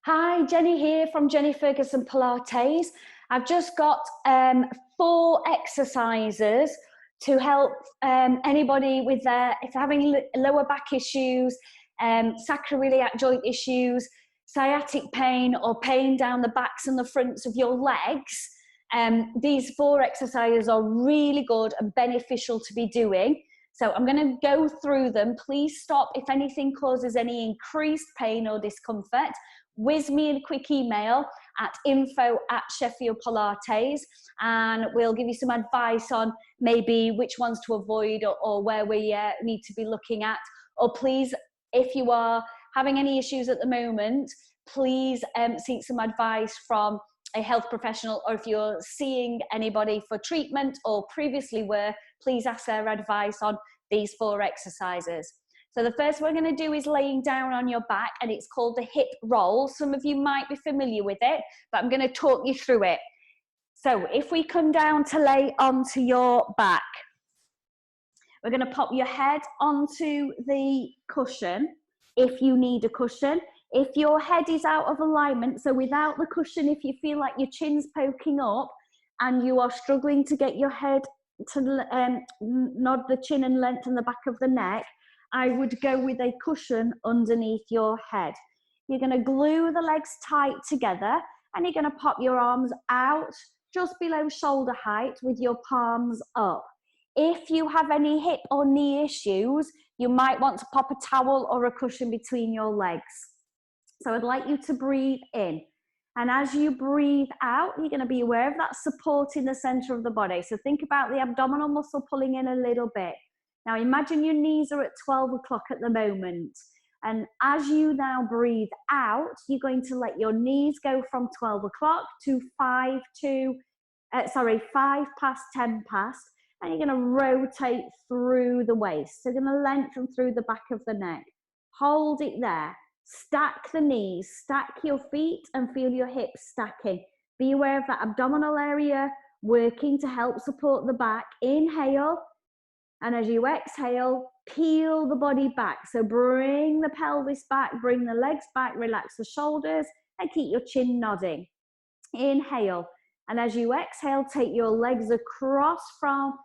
Hi, Jenny here from Jenny Ferguson Pilates. I've just got 4 exercises to help anybody with if they're having lower back issues, sacroiliac joint issues, sciatic pain, or pain down the backs and the fronts of your legs. These 4 exercises are really good and beneficial to be doing. So I'm going to go through them. Please stop if anything causes any increased pain or discomfort. Whiz me a quick email at info@Sheffield Pilates, and we'll give you some advice on maybe which ones to avoid or where we need to be looking at. Or please, if you are having any issues at the moment, please seek some advice from a health professional, or if you're seeing anybody for treatment or previously were, please ask their advice on these 4 exercises. So the first one we're going to do is laying down on your back, and it's called the hip roll. Some of you might be familiar with it, but I'm going to talk you through it. So if we come down to lay onto your back, we're going to pop your head onto the cushion if you need a cushion. If your head is out of alignment, so without the cushion, if you feel like your chin's poking up and you are struggling to get your head to nod the chin and lengthen the back of the neck, I would go with a cushion underneath your head. You're going to glue the legs tight together, and you're going to pop your arms out just below shoulder height with your palms up. If you have any hip or knee issues, you might want to pop a towel or a cushion between your legs. So I'd like you to breathe in. And as you breathe out, you're going to be aware of that support in the center of the body. So think about the abdominal muscle pulling in a little bit. Now imagine your knees are at 12 o'clock at the moment. And as you now breathe out, you're going to let your knees go from 12 o'clock to 5 past 10 past. And you're going to rotate through the waist. So you're going to lengthen through the back of the neck. Hold it there. Stack the knees, stack your feet, and feel your hips stacking. Be aware of that abdominal area working to help support the back. Inhale. And as you exhale, peel the body back. So bring the pelvis back, bring the legs back, relax the shoulders, and keep your chin nodding. Inhale. And as you exhale, take your legs across from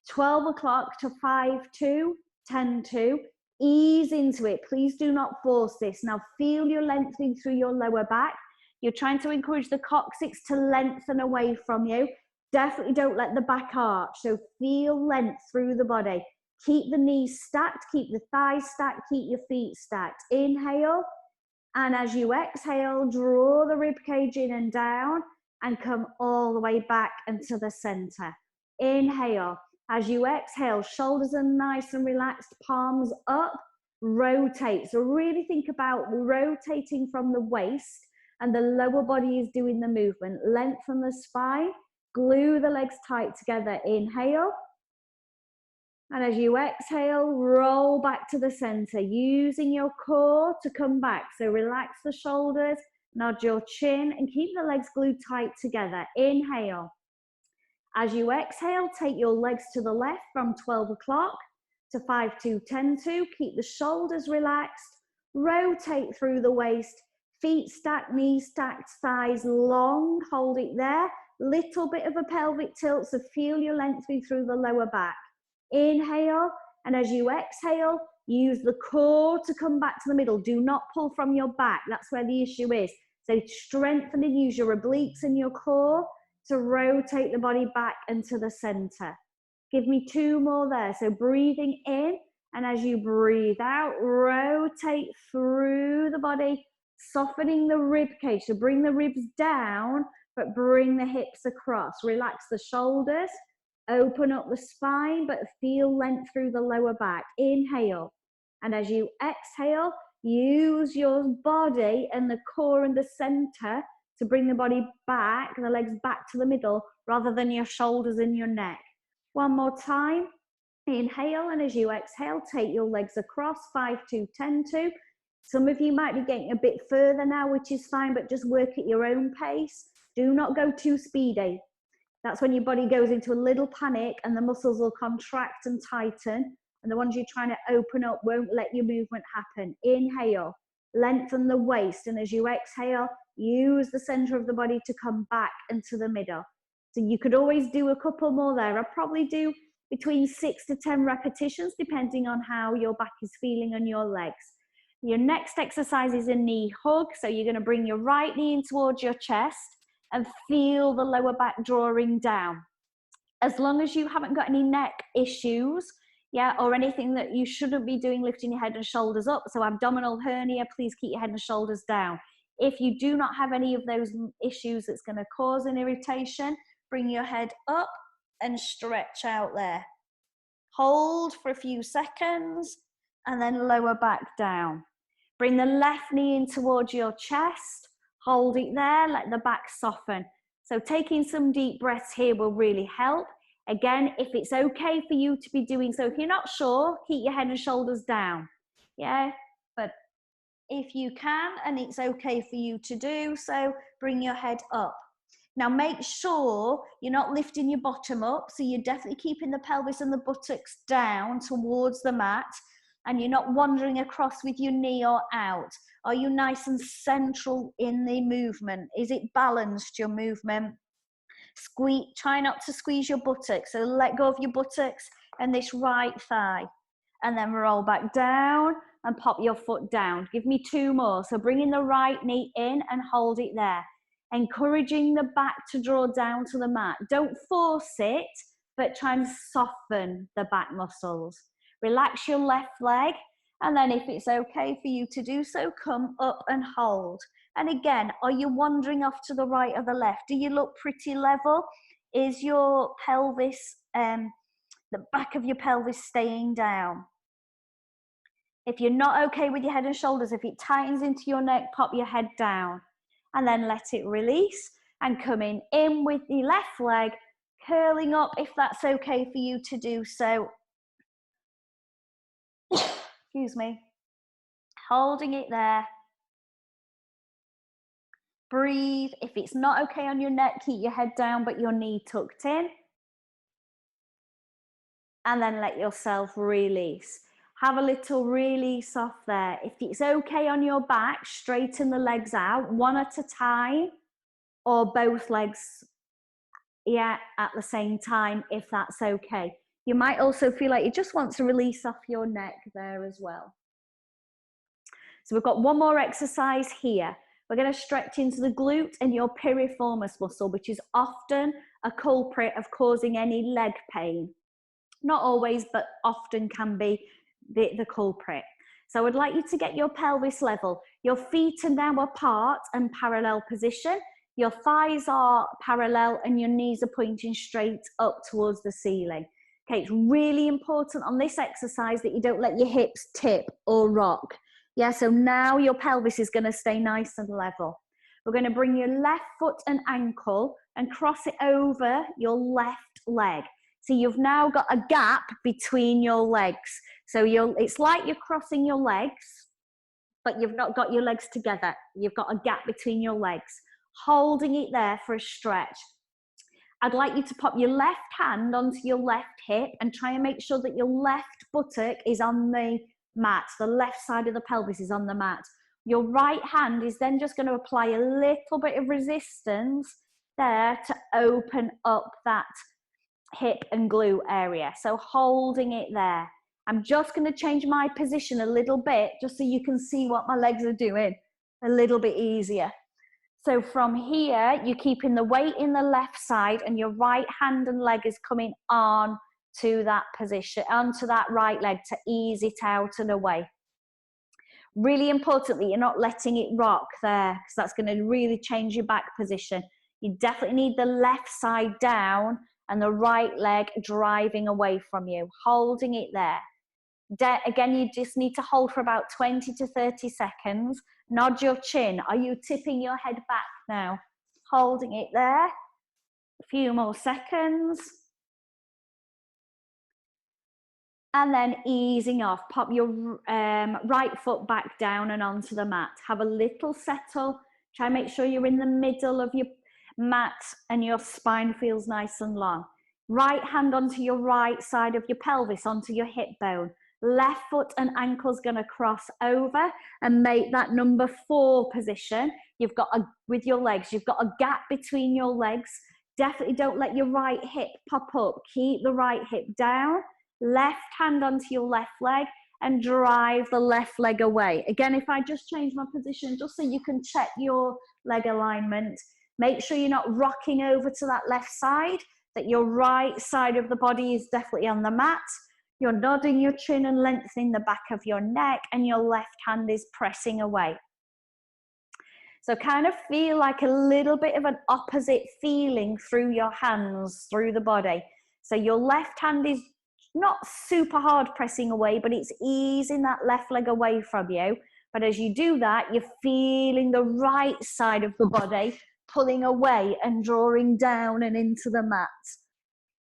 12 o'clock to 5-2, 10-2. Ease into it. Please do not force this. Now feel your lengthening through your lower back. You're trying to encourage the coccyx to lengthen away from you. Definitely don't let the back arch. So feel length through the body. Keep the knees stacked, keep the thighs stacked, keep your feet stacked. Inhale. And as you exhale, draw the rib cage in and down and come all the way back into the center. Inhale. As you exhale, shoulders are nice and relaxed, palms up, rotate. So really think about rotating from the waist, and the lower body is doing the movement. Lengthen the spine, glue the legs tight together. Inhale. And as you exhale, roll back to the center, using your core to come back. So relax the shoulders, nod your chin, and keep the legs glued tight together. Inhale. As you exhale, take your legs to the left from 12 o'clock to 5-2, 10-2. Keep the shoulders relaxed. Rotate through the waist. Feet stacked, knees stacked, thighs long. Hold it there. Little bit of a pelvic tilt, so feel your lengthening through the lower back. Inhale, and as you exhale, use the core to come back to the middle. Do not pull from your back. That's where the issue is. So strengthen and use your obliques and your core to rotate the body back into the center. Give me 2 more there. So breathing in, and as you breathe out, rotate through the body, softening the rib cage. So bring the ribs down, but bring the hips across. Relax the shoulders, open up the spine, but feel length through the lower back. Inhale. And as you exhale, use your body and the core and the center to bring the body back, the legs back to the middle, rather than your shoulders and your neck. One more time. Inhale, and as you exhale, take your legs across, 5-2, 10-2. Some of you might be getting a bit further now, which is fine, but just work at your own pace. Do not go too speedy. That's when your body goes into a little panic and the muscles will contract and tighten, and the ones you're trying to open up won't let your movement happen. Inhale. lengthen the waist. And as you exhale, use the center of the body to come back into the middle. So you could always do a couple more there. I'll probably do between 6 to 10 repetitions, depending on how your back is feeling on your legs. Your next exercise is a knee hug. So you're going to bring your right knee in towards your chest and feel the lower back drawing down. As long as you haven't got any neck issues, or anything that you shouldn't be doing, lifting your head and shoulders up. So abdominal hernia, please keep your head and shoulders down. If you do not have any of those issues that's going to cause an irritation, bring your head up and stretch out there. Hold for a few seconds and then lower back down. Bring the left knee in towards your chest. Hold it there, let the back soften. So taking some deep breaths here will really help. Again, if it's okay for you to be doing so, if you're not sure, keep your head and shoulders down. But if you can and it's okay for you to do so, bring your head up. Now make sure you're not lifting your bottom up, so you're definitely keeping the pelvis and the buttocks down towards the mat, and you're not wandering across with your knee or out. Are you nice and central in the movement? Is it balanced, your movement? Try not to squeeze your buttocks, so let go of your buttocks and this right thigh. And then roll back down and pop your foot down. Give me 2 more. So bringing the right knee in and hold it there. Encouraging the back to draw down to the mat. Don't force it, but try and soften the back muscles. Relax your left leg, and then if it's okay for you to do so, come up and hold. And again, are you wandering off to the right or the left? Do you look pretty level? Is your pelvis, the back of your pelvis staying down? If you're not okay with your head and shoulders, if it tightens into your neck, pop your head down. And then let it release and coming in with the left leg, curling up if that's okay for you to do so. Excuse me. Holding it there. Breathe. If it's not okay on your neck, keep your head down but your knee tucked in. And then let yourself release. Have a little release off there. If it's okay on your back, straighten the legs out one at a time, or both legs at the same time, if that's okay. You might also feel like you just want to release off your neck there as well. So we've got one more exercise here. We're going to stretch into the glute and your piriformis muscle, which is often a culprit of causing any leg pain. Not always, but often can be the culprit. So I would like you to get your pelvis level. Your feet are now apart and parallel position. Your thighs are parallel and your knees are pointing straight up towards the ceiling. Okay, it's really important on this exercise that you don't let your hips tip or rock. So now your pelvis is going to stay nice and level. We're going to bring your left foot and ankle and cross it over your left leg. So you've now got a gap between your legs. So it's like you're crossing your legs, but you've not got your legs together. You've got a gap between your legs. Holding it there for a stretch. I'd like you to pop your left hand onto your left hip and try and make sure that your left buttock is on the mat. The left side of the pelvis is on the mat. Your right hand is then just going to apply a little bit of resistance there to open up that hip and glute area. So holding it there. I'm just going to change my position a little bit just so you can see what my legs are doing a little bit easier. So from here, you're keeping the weight in the left side and your right hand and leg is coming on to that position, onto that right leg to ease it out and away. Really important that you're not letting it rock there, because that's going to really change your back position. You definitely need the left side down and the right leg driving away from you, holding it there. Again, you just need to hold for about 20 to 30 seconds. Nod your chin. Are you tipping your head back now? Holding it there. A few more seconds. And then easing off. Pop your right foot back down and onto the mat. Have a little settle. Try and make sure you're in the middle of your mat and your spine feels nice and long. Right hand onto your right side of your pelvis, onto your hip bone. Left foot and ankle's going to cross over and make that number 4 position. You've got with your legs, you've got a gap between your legs. Definitely don't let your right hip pop up. Keep the right hip down. Left hand onto your left leg and drive the left leg away. Again, if I just change my position, just so you can check your leg alignment, make sure you're not rocking over to that left side, that your right side of the body is definitely on the mat. You're nodding your chin and lengthening the back of your neck, and your left hand is pressing away. So kind of feel like a little bit of an opposite feeling through your hands, through the body. So your left hand is not super hard pressing away, but it's easing that left leg away from you. But as you do that, you're feeling the right side of the body pulling away and drawing down and into the mat.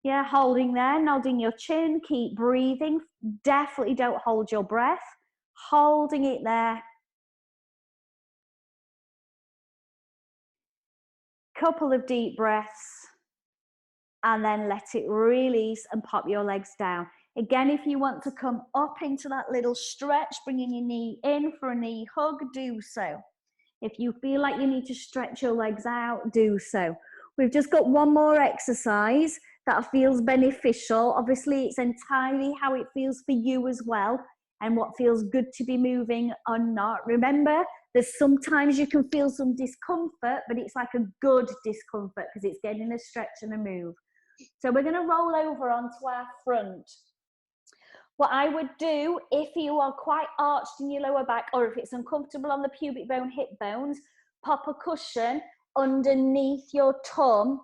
Yeah, holding there, nodding your chin, keep breathing. Definitely don't hold your breath. Holding it there. Couple of deep breaths. And then let it release and pop your legs down. Again, if you want to come up into that little stretch, bringing your knee in for a knee hug, do so. If you feel like you need to stretch your legs out, do so. We've just got one more exercise that feels beneficial. Obviously, it's entirely how it feels for you as well, and what feels good to be moving or not. Remember, there's sometimes you can feel some discomfort, but it's like a good discomfort because it's getting a stretch and a move. So we're going to roll over onto our front. What I would do, if you are quite arched in your lower back, or if it's uncomfortable on the pubic bone, hip bones, pop a cushion underneath your tum.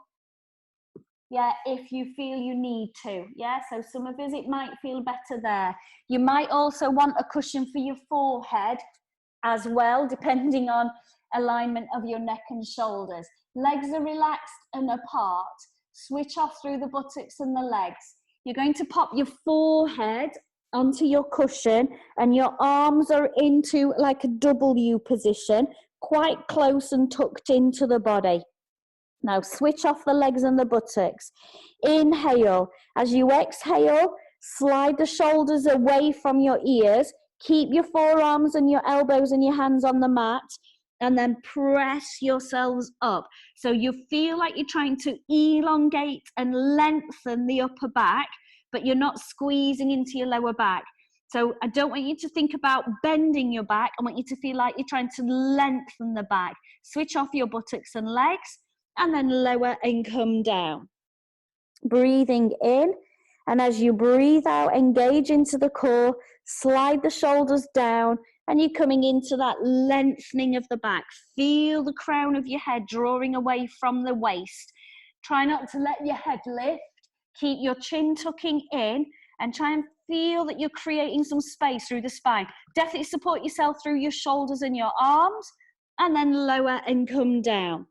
Yeah, if you feel you need to. Yeah, so some of us, it might feel better there. You might also want a cushion for your forehead as well, depending on alignment of your neck and shoulders. Legs are relaxed and apart. Switch off through the buttocks and the legs. You're going to pop your forehead onto your cushion and your arms are into like a W position, quite close and tucked into the body. Now switch off the legs and the buttocks. Inhale. As you exhale, slide the shoulders away from your ears. Keep your forearms and your elbows and your hands on the mat, and then press yourselves up. So you feel like you're trying to elongate and lengthen the upper back, but you're not squeezing into your lower back. So I don't want you to think about bending your back. I want you to feel like you're trying to lengthen the back. Switch off your buttocks and legs, and then lower and come down. Breathing in, and as you breathe out, engage into the core, slide the shoulders down, and you're coming into that lengthening of the back. Feel the crown of your head drawing away from the waist. Try not to let your head lift. Keep your chin tucking in, and try and feel that you're creating some space through the spine. Definitely support yourself through your shoulders and your arms, and then lower and come down.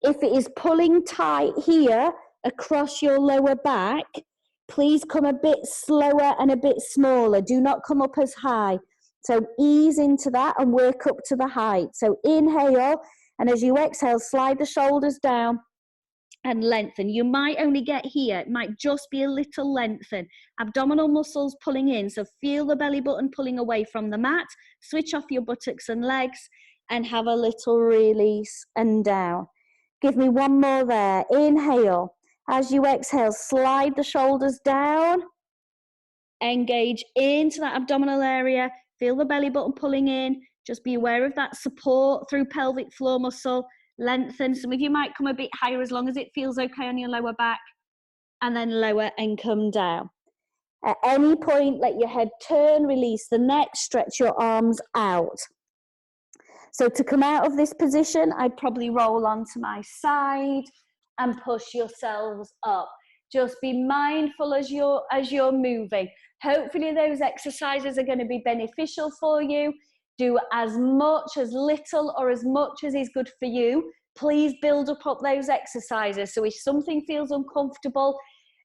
If it is pulling tight here across your lower back, please come a bit slower and a bit smaller. Do not come up as high. So ease into that and work up to the height. So inhale, and as you exhale, slide the shoulders down and lengthen. You might only get here. It might just be a little lengthen. Abdominal muscles pulling in. So feel the belly button pulling away from the mat. Switch off your buttocks and legs and have a little release and down. Give me one more there. Inhale. As you exhale, slide the shoulders down. Engage into that abdominal area. Feel the belly button pulling in. Just be aware of that support through pelvic floor muscle. Lengthen. Some of you might come a bit higher as long as it feels okay on your lower back. And then lower and come down. At any point, let your head turn, release the neck, stretch your arms out. So to come out of this position, I'd probably roll onto my side and push yourselves up. Just be mindful as you're moving. Hopefully those exercises are going to be beneficial for you. Do as much, as little, or as much as is good for you. Please build up those exercises. So if something feels uncomfortable,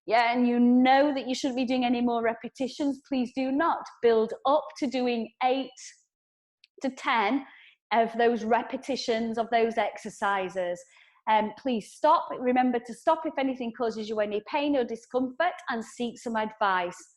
and you know that you shouldn't be doing any more repetitions, please do not. Build up to doing 8 to 10 of those repetitions of those exercises. Please stop. Remember to stop if anything causes you any pain or discomfort, and seek some advice.